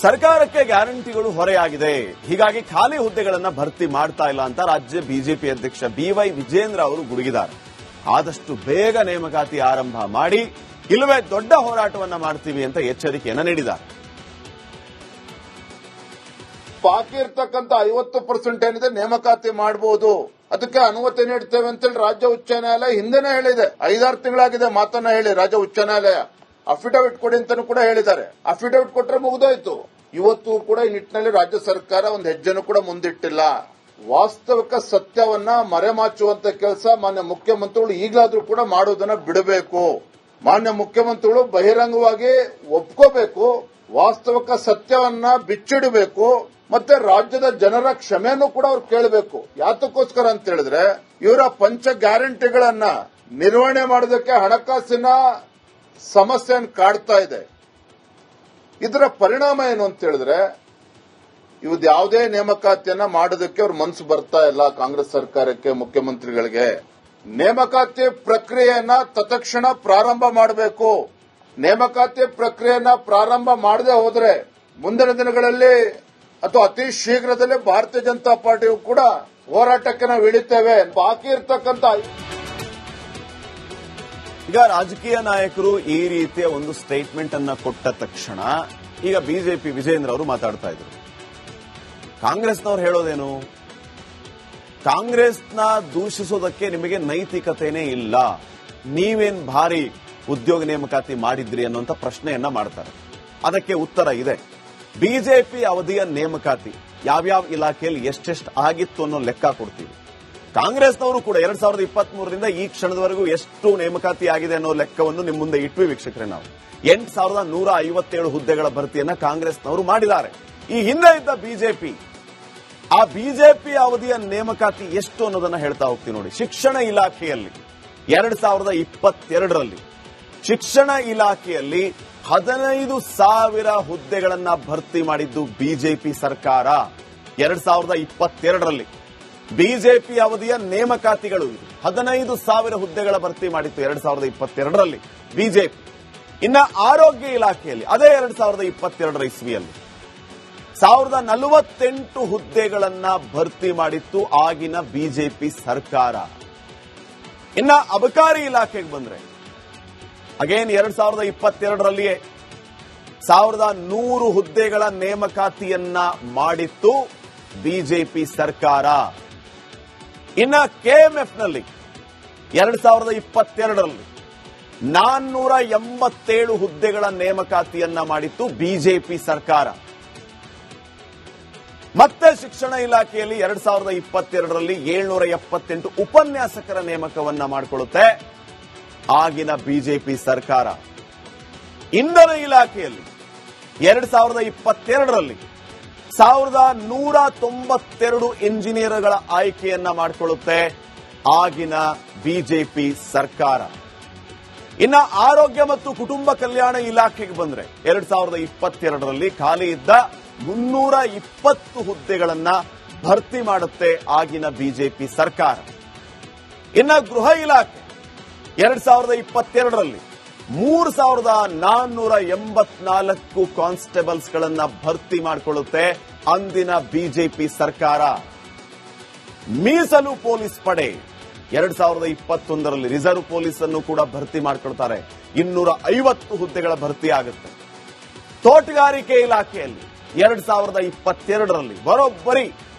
ಸರ್ಕಾರಕ್ಕೆ ಗ್ಯಾರಂಟಿಗಳು ಹೊರೆಯಾಗಿದೆ, ಹೀಗಾಗಿ ಖಾಲಿ ಹುದ್ದೆಗಳನ್ನು ಭರ್ತಿ ಮಾಡ್ತಾ ಇಲ್ಲ ಅಂತ ರಾಜ್ಯ ಬಿಜೆಪಿ ಅಧ್ಯಕ್ಷ ಬಿವೈ ವಿಜೇಂದ್ರ ಅವರು ಗುಡುಗಿದ್ದಾರೆ. ಆದಷ್ಟು ಬೇಗ ನೇಮಕಾತಿ ಆರಂಭ ಮಾಡಿ, ಇಲ್ಲವೇ ದೊಡ್ಡ ಹೋರಾಟವನ್ನ ಮಾಡ್ತೀವಿ ಅಂತ ಎಚ್ಚರಿಕೆಯನ್ನ ನೀಡಿದ್ದಾರೆ. ಬಾಕಿ ಇರ್ತಕ್ಕಂಥ 50% ಏನಿದೆ ನೇಮಕಾತಿ ಮಾಡಬಹುದು, ಅದಕ್ಕೆ ಅನುಮತಿ ನೀಡ್ತೇವೆ ಅಂತೇಳಿ ರಾಜ್ಯ ಉಚ್ಚ ನ್ಯಾಯಾಲಯ ಹಿಂದೆನೇ ಹೇಳಿದೆ. 5-6 ತಿಂಗಳಾಗಿದೆ ಮಾತನ್ನ ಹೇಳಿ ರಾಜ್ಯ ಉಚ್ಚ ನ್ಯಾಯಾಲಯ. ಅಫಿಡವಿಟ್ ಕೊಡಿ ಅಂತಾನೂ ಕೂಡ ಹೇಳಿದ್ದಾರೆ. ಅಫಿಡವಿಟ್ ಕೊಟ್ರೆ ಮುಗಿದೋಯ್ತು. ಇವತ್ತು ಕೂಡ ಈ ನಿಟ್ಟಿನಲ್ಲಿ ರಾಜ್ಯ ಸರ್ಕಾರ ಒಂದು ಹೆಜ್ಜೆನೂ ಕೂಡ ಮುಂದಿಟ್ಟಿಲ್ಲ. ವಾಸ್ತವಿಕ ಸತ್ಯವನ್ನ ಮರೆಮಾಚುವಂತ ಕೆಲಸ ಮಾನ್ಯ ಮುಖ್ಯಮಂತ್ರಿಗಳು ಈಗಲಾದ್ರೂ ಕೂಡ ಮಾಡುವುದನ್ನ ಬಿಡಬೇಕು. ಮಾನ್ಯ ಮುಖ್ಯಮಂತ್ರಿಗಳು ಬಹಿರಂಗವಾಗಿ ಒಪ್ಕೋಬೇಕು, ವಾಸ್ತವಿಕ ಸತ್ಯವನ್ನ ಬಿಚ್ಚಿಡಬೇಕು, ಮತ್ತೆ ರಾಜ್ಯದ ಜನರ ಕ್ಷಮೆಯನ್ನು ಕೂಡ ಅವ್ರು ಕೇಳಬೇಕು. ಯಾತಕ್ಕೋಸ್ಕರ ಅಂತ ಹೇಳಿದ್ರೆ ಇವರ ಪಂಚ ಗ್ಯಾರಂಟಿಗಳನ್ನ ನಿರ್ವಹಣೆ ಮಾಡೋದಕ್ಕೆ ಹಣಕಾಸಿನ ಸಮಸ್ಯೆಯನ್ನು ಕಾಡ್ತಾ ಇದೆ. ಇದರ ಪರಿಣಾಮ ಏನು ಅಂತ ಹೇಳಿದ್ರೆ ಇವ್ದು ಯಾವುದೇ ನೇಮಕಾತಿಯನ್ನ ಮಾಡೋದಕ್ಕೆ ಅವ್ರ ಮನಸ್ಸು ಬರ್ತಾ ಇಲ್ಲ. ಕಾಂಗ್ರೆಸ್ ಸರ್ಕಾರಕ್ಕೆ, ಮುಖ್ಯಮಂತ್ರಿಗಳಿಗೆ ನೇಮಕಾತಿ ಪ್ರಕ್ರಿಯೆಯನ್ನ ತತ್ಕ್ಷಣ ಪ್ರಾರಂಭ ಮಾಡಬೇಕು. ನೇಮಕಾತಿ ಪ್ರಕ್ರಿಯೆಯನ್ನ ಪ್ರಾರಂಭ ಮಾಡದೆ ಹೋದ್ರೆ ಮುಂದಿನ ದಿನಗಳಲ್ಲಿ ಅಥವಾ ಅತಿ ಶೀಘ್ರದಲ್ಲೇ ಭಾರತೀಯ ಜನತಾ ಪಾರ್ಟಿಯು ಕೂಡ ಹೋರಾಟಕ್ಕೆ ನಾವು ಇಳಿತೇವೆ. ಬಾಕಿ ಇರ್ತಕ್ಕಂಥ ಈಗ ರಾಜಕೀಯ ನಾಯಕರು ಈ ರೀತಿಯ ಒಂದು ಸ್ಟೇಟ್ಮೆಂಟ್ ಅನ್ನ ಕೊಟ್ಟ ತಕ್ಷಣ ಈಗ ಬಿಜೆಪಿ ವಿಜೇಂದ್ರ ಅವರು ಮಾತಾಡ್ತಾ ಇದ್ರು. ಕಾಂಗ್ರೆಸ್ನವ್ರು ಹೇಳೋದೇನು? ಕಾಂಗ್ರೆಸ್ನ ದೂಷಿಸೋದಕ್ಕೆ ನಿಮಗೆ ನೈತಿಕತೆನೇ ಇಲ್ಲ, ನೀವೇನ್ ಭಾರಿ ಉದ್ಯೋಗ ನೇಮಕಾತಿ ಮಾಡಿದ್ರಿ ಅನ್ನುವಂಥ ಪ್ರಶ್ನೆಯನ್ನ ಮಾಡ್ತಾರೆ. ಅದಕ್ಕೆ ಉತ್ತರ ಇದೆ. ಬಿಜೆಪಿ ಅವಧಿಯ ನೇಮಕಾತಿ ಯಾವ್ಯಾವ ಇಲಾಖೆಯಲ್ಲಿ ಎಷ್ಟೆಷ್ಟು ಆಗಿತ್ತು ಅನ್ನೋ ಲೆಕ್ಕ ಕೊಡ್ತೀವಿ. ಕಾಂಗ್ರೆಸ್ನವರು ಕೂಡ 2023ರಿಂದ ಈ ಕ್ಷಣದವರೆಗೂ ಎಷ್ಟು ನೇಮಕಾತಿ ಆಗಿದೆ ಅನ್ನೋ ಲೆಕ್ಕವನ್ನು ನಿಮ್ಮ ಮುಂದೆ ಇಟ್ವಿ ವೀಕ್ಷಕರೇ. ನಾವು 8157 ಹುದ್ದೆಗಳ ಭರ್ತಿಯನ್ನ ಕಾಂಗ್ರೆಸ್ನವರು ಮಾಡಿದ್ದಾರೆ. ಈ ಹಿಂದೆ ಇದ್ದ ಬಿಜೆಪಿ, ಆ ಬಿಜೆಪಿ ಅವಧಿಯ ನೇಮಕಾತಿ ಎಷ್ಟು ಅನ್ನೋದನ್ನ ಹೇಳ್ತಾ ಹೋಗ್ತೀವಿ ನೋಡಿ. ಶಿಕ್ಷಣ ಇಲಾಖೆಯಲ್ಲಿ 2022ರಲ್ಲಿ ಶಿಕ್ಷಣ ಇಲಾಖೆಯಲ್ಲಿ 15,000 ಹುದ್ದೆಗಳನ್ನ ಭರ್ತಿ ಮಾಡಿದ್ದು ಬಿಜೆಪಿ ಸರ್ಕಾರ. 2022ರಲ್ಲಿ ಬಿಜೆಪಿ ಅವಧಿಯ ನೇಮಕಾತಿಗಳು 15,000 ಹುದ್ದೆಗಳ ಭರ್ತಿ ಮಾಡಿತ್ತು 2022ರಲ್ಲಿ ಬಿಜೆಪಿ. ಇನ್ನ ಆರೋಗ್ಯ ಇಲಾಖೆಯಲ್ಲಿ ಅದೇ 2022ರ ಇಸ್ವಿಯಲ್ಲಿ 1048 ಹುದ್ದೆಗಳನ್ನ ಭರ್ತಿ ಮಾಡಿತ್ತು ಆಗಿನ ಬಿಜೆಪಿ ಸರ್ಕಾರ. ಇನ್ನ ಅಬಕಾರಿ ಇಲಾಖೆಗೆ ಬಂದ್ರೆ ಅಗೇನ್ 2022ರಲ್ಲಿಯೇ 1100 ಹುದ್ದೆಗಳ ನೇಮಕಾತಿಯನ್ನ ಮಾಡಿತ್ತು ಬಿಜೆಪಿ ಸರ್ಕಾರ. ಇನ್ನ ಕೆಎಂಎಫ್ನಲ್ಲಿ 2022ರಲ್ಲಿ 487 ಹುದ್ದೆಗಳ ನೇಮಕಾತಿಯನ್ನ ಮಾಡಿತ್ತು ಬಿಜೆಪಿ ಸರ್ಕಾರ. ಮತ್ತೆ ಶಿಕ್ಷಣ ಇಲಾಖೆಯಲ್ಲಿ 2022ರಲ್ಲಿ 778 ಉಪನ್ಯಾಸಕರ ನೇಮಕವನ್ನ ಮಾಡಿಕೊಳ್ಳುತ್ತೆ ಆಗಿನ ಬಿಜೆಪಿ ಸರ್ಕಾರ. ಇಂಧನ ಇಲಾಖೆಯಲ್ಲಿ 2022ರಲ್ಲಿ 1192 ಇಂಜಿನಿಯರ್ಗಳ ಆಯ್ಕೆಯನ್ನ ಮಾಡಿಕೊಳ್ಳುತ್ತೆ ಆಗಿನ ಬಿಜೆಪಿ ಸರ್ಕಾರ. ಇನ್ನ ಆರೋಗ್ಯ ಮತ್ತು ಕುಟುಂಬ ಕಲ್ಯಾಣ ಇಲಾಖೆಗೆ ಬಂದ್ರೆ 2022ರಲ್ಲಿ ಖಾಲಿ ಇದ್ದ 320 ಹುದ್ದೆಗಳನ್ನ ಭರ್ತಿ ಮಾಡುತ್ತೆ ಆಗಿನ ಬಿಜೆಪಿ ಸರ್ಕಾರ. ಇನ್ನ ಗೃಹ ಇಲಾಖೆ 2022ರಲ್ಲಿ 3484 ಕಾನ್ಸ್ಟೇಬಲ್ಸ್ಗಳನ್ನ ಭರ್ತಿ ಮಾಡಿಕೊಳ್ಳುತ್ತೆ ಅಂದಿನ ಬಿಜೆಪಿ ಸರ್ಕಾರ. ಮೀಸಲು ಪೊಲೀಸ್ ಪಡೆ 2021ರಲ್ಲಿ ರಿಸರ್ವ್ ಪೊಲೀಸ್ ಅನ್ನು ಕೂಡ ಭರ್ತಿ ಮಾಡಿಕೊಳ್ತಾರೆ. 250 ಹುದ್ದೆಗಳ ಭರ್ತಿ ಆಗುತ್ತೆ. ತೋಟಗಾರಿಕೆ ಇಲಾಖೆಯಲ್ಲಿ 2022ರಲ್ಲಿ ಬರೋಬ್ಬರಿ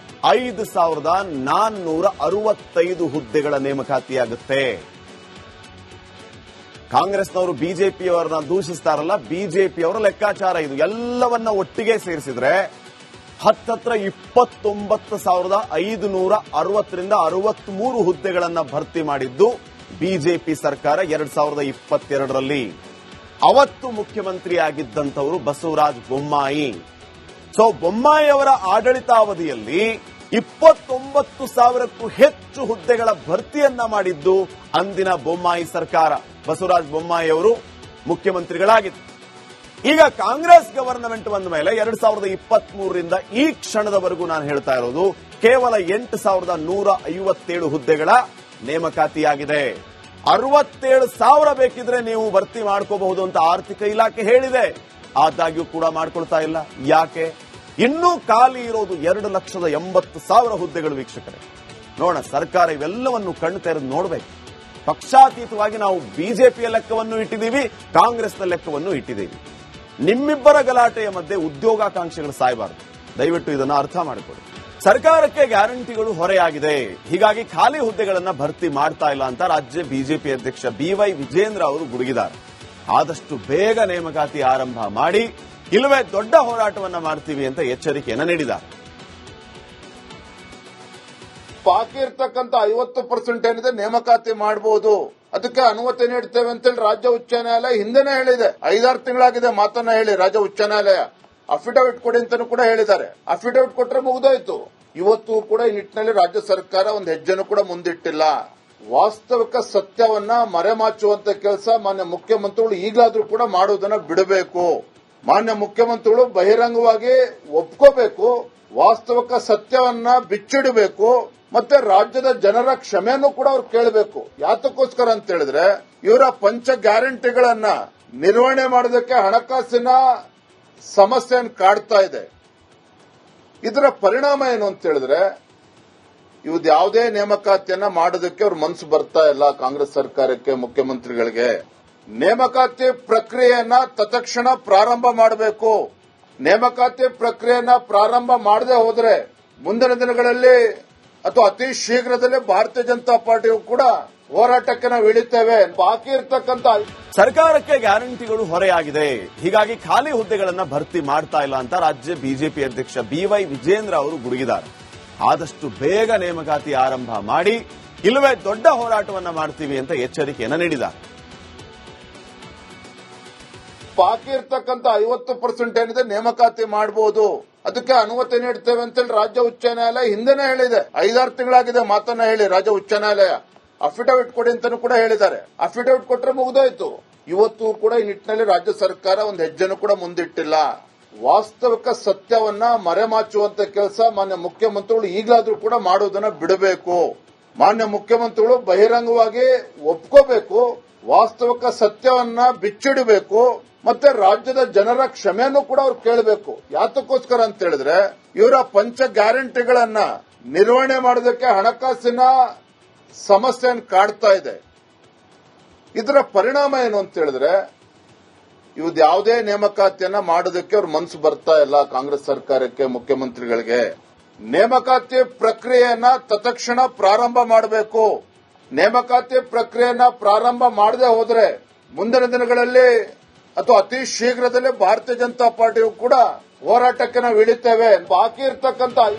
5465 ಹುದ್ದೆಗಳ ನೇಮಕಾತಿಯಾಗುತ್ತೆ. ಕಾಂಗ್ರೆಸ್ನವರು ಬಿಜೆಪಿಯವರನ್ನ ದೂಷಿಸ್ತಾರಲ್ಲ, ಬಿಜೆಪಿಯವರ ಲೆಕ್ಕಾಚಾರ ಇದು. ಎಲ್ಲವನ್ನ ಒಟ್ಟಿಗೆ ಸೇರಿಸಿದ್ರೆ ಹತ್ತತ್ರ 29,560ರಿಂದ 63 ಹುದ್ದೆಗಳನ್ನ ಭರ್ತಿ ಮಾಡಿದ್ದು ಬಿಜೆಪಿ ಸರ್ಕಾರ 2022ರಲ್ಲಿ. ಅವತ್ತು ಮುಖ್ಯಮಂತ್ರಿಯಾಗಿದ್ದಂಥವರು ಬಸವರಾಜ ಬೊಮ್ಮಾಯಿ. ಸೊ ಬೊಮ್ಮಾಯಿ ಅವರ ಆಡಳಿತಾವಧಿಯಲ್ಲಿ 29,000ಕ್ಕೂ ಹೆಚ್ಚು ಹುದ್ದೆಗಳ ಭರ್ತಿಯನ್ನ ಮಾಡಿದ್ದು ಅಂದಿನ ಬೊಮ್ಮಾಯಿ ಸರ್ಕಾರ. ಬಸವರಾಜ ಬೊಮ್ಮಾಯಿ ಅವರು ಮುಖ್ಯಮಂತ್ರಿಗಳಾಗಿದ್ದರು. ಈಗ ಕಾಂಗ್ರೆಸ್ ಗವರ್ನಮೆಂಟ್ ಬಂದ ಮೇಲೆ 2023ರಿಂದ ಈ ಕ್ಷಣದವರೆಗೂ ನಾನು ಹೇಳ್ತಾ ಇರೋದು ಕೇವಲ 8,157 ಹುದ್ದೆಗಳ ನೇಮಕಾತಿಯಾಗಿದೆ. 67,000 ಬೇಕಿದ್ರೆ ನೀವು ಭರ್ತಿ ಮಾಡ್ಕೋಬಹುದು ಅಂತ ಆರ್ಥಿಕ ಇಲಾಖೆ ಹೇಳಿದೆ. ಆದಾಗ್ಯೂ ಕೂಡ ಮಾಡ್ಕೊಳ್ತಾ ಇಲ್ಲ. ಯಾಕೆ? ಇನ್ನೂ ಖಾಲಿ ಇರೋದು 2,80,000 ಹುದ್ದೆಗಳು. ವೀಕ್ಷಕರೇ, ನೋಡೋಣ, ಸರ್ಕಾರ ಇವೆಲ್ಲವನ್ನು ಕಣ್ಣು ತೆರೆದು ನೋಡಬೇಕು. ಪಕ್ಷಾತೀತವಾಗಿ ನಾವು ಬಿಜೆಪಿಯ ಲೆಕ್ಕವನ್ನು ಇಟ್ಟಿದ್ದೀವಿ, ಕಾಂಗ್ರೆಸ್ನ ಲೆಕ್ಕವನ್ನು ಇಟ್ಟಿದ್ದೀವಿ. ನಿಮ್ಮಿಬ್ಬರ ಗಲಾಟೆಯ ಮಧ್ಯೆ ಉದ್ಯೋಗಾಕಾಂಕ್ಷಿಗಳು ಸಾಯಬಾರದು. ದಯವಿಟ್ಟು ಇದನ್ನು ಅರ್ಥ ಮಾಡಿಕೊಳ್ಳಿ. ಸರ್ಕಾರಕ್ಕೆ ಗ್ಯಾರಂಟಿಗಳು ಹೊರೆಯಾಗಿದೆ, ಹೀಗಾಗಿ ಖಾಲಿ ಹುದ್ದೆಗಳನ್ನ ಭರ್ತಿ ಮಾಡ್ತಾ ಇಲ್ಲ ಅಂತ ರಾಜ್ಯ ಬಿಜೆಪಿ ಅಧ್ಯಕ್ಷ BY ವಿಜೇಂದ್ರ ಅವರು ಗುಡುಗಿದ್ದಾರೆ. ಆದಷ್ಟು ಬೇಗ ನೇಮಕಾತಿ ಆರಂಭ ಮಾಡಿ, ಇಲ್ಲವೇ ದೊಡ್ಡ ಹೋರಾಟವನ್ನ ಮಾಡ್ತೀವಿ ಅಂತ ಎಚ್ಚರಿಕೆಯನ್ನ ನೀಡಿದ್ದಾರೆ. ಬಾಕಿ ಇರ್ತಕ್ಕಂಥ 50% ಏನಿದೆ ನೇಮಕಾತಿ ಮಾಡಬಹುದು, ಅದಕ್ಕೆ ಅನುಮತಿ ನೀಡ್ತೇವೆ ಅಂತೇಳಿ ರಾಜ್ಯ ಉಚ್ಚ ನ್ಯಾಯಾಲಯ ಹಿಂದೆನೇ ಹೇಳಿದೆ. 5-6 ತಿಂಗಳಾಗಿದೆ ಮಾತನ್ನ ಹೇಳಿ ರಾಜ್ಯ ಉಚ್ಚ ನ್ಯಾಯಾಲಯ. ಅಫಿಡವಿಟ್ ಕೊಡಿ ಅಂತಾನೂ ಕೂಡ ಹೇಳಿದ್ದಾರೆ. ಅಫಿಡವಿಟ್ ಕೊಟ್ರೆ ಮುಗಿದೋಯ್ತು. ಇವತ್ತು ಕೂಡ ಈ ನಿಟ್ಟಿನಲ್ಲಿ ರಾಜ್ಯ ಸರ್ಕಾರ ಒಂದು ಹೆಜ್ಜೆನೂ ಕೂಡ ಮುಂದಿಟ್ಟಿಲ್ಲ. ವಾಸ್ತವಿಕ ಸತ್ಯವನ್ನ ಮರೆಮಾಚುವಂತ ಕೆಲಸ ಮಾನ್ಯ ಮುಖ್ಯಮಂತ್ರಿಗಳು ಈಗಲಾದ್ರೂ ಕೂಡ ಮಾಡುವುದನ್ನ ಬಿಡಬೇಕು. ಮಾನ್ಯ ಮುಖ್ಯಮಂತ್ರಿಗಳು ಬಹಿರಂಗವಾಗಿ ಒಪ್ಕೋಬೇಕು, ವಾಸ್ತವಿಕ ಸತ್ಯವನ್ನ ಬಿಚ್ಚಿಡಬೇಕು, ಮತ್ತೆ ರಾಜ್ಯದ ಜನರ ಕ್ಷಮೆಯನ್ನು ಕೂಡ ಅವ್ರು ಕೇಳಬೇಕು. ಯಾತಕ್ಕೋಸ್ಕರ ಅಂತ ಹೇಳಿದ್ರೆ, ಇವರ ಪಂಚ ಗ್ಯಾರಂಟಿಗಳನ್ನ ನಿರ್ವಹಣೆ ಮಾಡೋದಕ್ಕೆ ಹಣಕಾಸಿನ ಸಮಸ್ಯೆಯನ್ನು ಕಾಡ್ತಾ ಇದೆ. ಇದರ ಪರಿಣಾಮ ಏನು ಅಂತ ಹೇಳಿದ್ರೆ, ಇವ್ದು ಯಾವುದೇ ನೇಮಕಾತಿಯನ್ನ ಮಾಡೋದಕ್ಕೆ ಅವ್ರ ಮನಸ್ಸು ಬರ್ತಾ ಇಲ್ಲ ಕಾಂಗ್ರೆಸ್ ಸರ್ಕಾರಕ್ಕೆ, ಮುಖ್ಯಮಂತ್ರಿಗಳಿಗೆ. ನೇಮಕಾತಿ ಪ್ರಕ್ರಿಯೆಯನ್ನ ತತ್ಕ್ಷಣ ಪ್ರಾರಂಭ ಮಾಡಬೇಕು. ನೇಮಕಾತಿ ಪ್ರಕ್ರಿಯೆಯನ್ನ ಪ್ರಾರಂಭ ಮಾಡದೆ ಹೋದ್ರೆ ಮುಂದಿನ ದಿನಗಳಲ್ಲಿ ಅಥವಾ ಅತಿ ಶೀಘ್ರದಲ್ಲೇ ಭಾರತೀಯ ಜನತಾ ಪಾರ್ಟಿಯು ಕೂಡ ಹೋರಾಟಕ್ಕೆ ನಾವು ಇಳಿತೇವೆ. ಬಾಕಿ ಇರ್ತಕ್ಕಂಥ ಸರ್ಕಾರಕ್ಕೆ ಗ್ಯಾರಂಟಿಗಳು ಹೊರೆಯಾಗಿದೆ, ಹೀಗಾಗಿ ಖಾಲಿ ಹುದ್ದೆಗಳನ್ನ ಭರ್ತಿ ಮಾಡ್ತಾ ಇಲ್ಲ ಅಂತ ರಾಜ್ಯ ಬಿಜೆಪಿ ಅಧ್ಯಕ್ಷ BY ವಿಜೇಂದ್ರ ಅವರು ಗುಡುಗಿದ್ದಾರೆ. ಆದಷ್ಟು ಬೇಗ ನೇಮಕಾತಿ ಆರಂಭ ಮಾಡಿ, ಇಲ್ಲವೇ ದೊಡ್ಡ ಹೋರಾಟವನ್ನ ಮಾಡ್ತೀವಿ ಅಂತ ಎಚ್ಚರಿಕೆಯನ್ನ ನೀಡಿದ್ದಾರೆ. ಬಾಕಿ ಇರ್ತಕ್ಕಂಥ 50% ಏನಿದೆ ನೇಮಕಾತಿ ಮಾಡಬಹುದು, ಅದಕ್ಕೆ ಅನುಮತಿ ನೀಡ್ತೇವೆ ಅಂತೇಳಿ ರಾಜ್ಯ ಉಚ್ಚ ನ್ಯಾಯಾಲಯ ಹಿಂದೆನೇ ಹೇಳಿದೆ. 5-6 ತಿಂಗಳಾಗಿದೆ ಮಾತನ್ನ ಹೇಳಿ ರಾಜ್ಯ ಉಚ್ಚ ನ್ಯಾಯಾಲಯ. ಅಫಿಡವಿಟ್ ಕೊಡಿ ಅಂತಾನೂ ಕೂಡ ಹೇಳಿದ್ದಾರೆ. ಅಫಿಡವಿಟ್ ಕೊಟ್ರೆ ಮುಗಿದೋಯ್ತು. ಇವತ್ತು ಕೂಡ ಈ ನಿಟ್ಟಿನಲ್ಲಿ ರಾಜ್ಯ ಸರ್ಕಾರ ಒಂದು ಹೆಜ್ಜೆನೂ ಕೂಡ ಮುಂದಿಟ್ಟಿಲ್ಲ. ವಾಸ್ತವಿಕ ಸತ್ಯವನ್ನ ಮರೆಮಾಚುವಂತ ಕೆಲಸ ಮಾನ್ಯ ಮುಖ್ಯಮಂತ್ರಿಗಳು ಈಗಲಾದ್ರೂ ಕೂಡ ಮಾಡುವುದನ್ನ ಬಿಡಬೇಕು. ಮಾನ್ಯ ಮುಖ್ಯಮಂತ್ರಿಗಳು ಬಹಿರಂಗವಾಗಿ ಒಪ್ಕೋಬೇಕು, ವಾಸ್ತವಿಕ ಸತ್ಯವನ್ನ ಬಿಚ್ಚಿಡಬೇಕು, ಮತ್ತೆ ರಾಜ್ಯದ ಜನರ ಕ್ಷಮೆಯನ್ನು ಕೂಡ ಅವ್ರು ಕೇಳಬೇಕು. ಯಾತಕ್ಕೋಸ್ಕರ ಅಂತ ಹೇಳಿದ್ರೆ, ಇವರ ಪಂಚ ಗ್ಯಾರಂಟಿಗಳನ್ನ ನಿರ್ವಹಣೆ ಮಾಡೋದಕ್ಕೆ ಹಣಕಾಸಿನ ಸಮಸ್ಯೆಯನ್ನು ಕಾಡ್ತಾ ಇದೆ. ಇದರ ಪರಿಣಾಮ ಏನು ಅಂತ ಹೇಳಿದ್ರೆ, ಇವ್ದು ಯಾವುದೇ ನೇಮಕಾತಿಯನ್ನ ಮಾಡೋದಕ್ಕೆ ಅವ್ರ ಮನಸ್ಸು ಬರ್ತಾ ಇಲ್ಲ ಕಾಂಗ್ರೆಸ್ ಸರ್ಕಾರಕ್ಕೆ, ಮುಖ್ಯಮಂತ್ರಿಗಳಿಗೆ. ನೇಮಕಾತಿ ಪ್ರಕ್ರಿಯೆಯನ್ನ ತತ್ಕ್ಷಣ ಪ್ರಾರಂಭ ಮಾಡಬೇಕು. ನೇಮಕಾತಿ ಪ್ರಕ್ರಿಯೆಯನ್ನ ಪ್ರಾರಂಭ ಮಾಡದೆ ಹೋದ್ರೆ ಮುಂದಿನ ದಿನಗಳಲ್ಲಿ ಅಥವಾ ಅತಿ ಶೀಘ್ರದಲ್ಲೇ ಭಾರತೀಯ ಜನತಾ ಪಾರ್ಟಿಯು ಕೂಡ ಹೋರಾಟಕ್ಕೆ ನಾವು ಇಳಿತೇವೆ. ಬಾಕಿ ಇರ್ತಕ್ಕಂಥ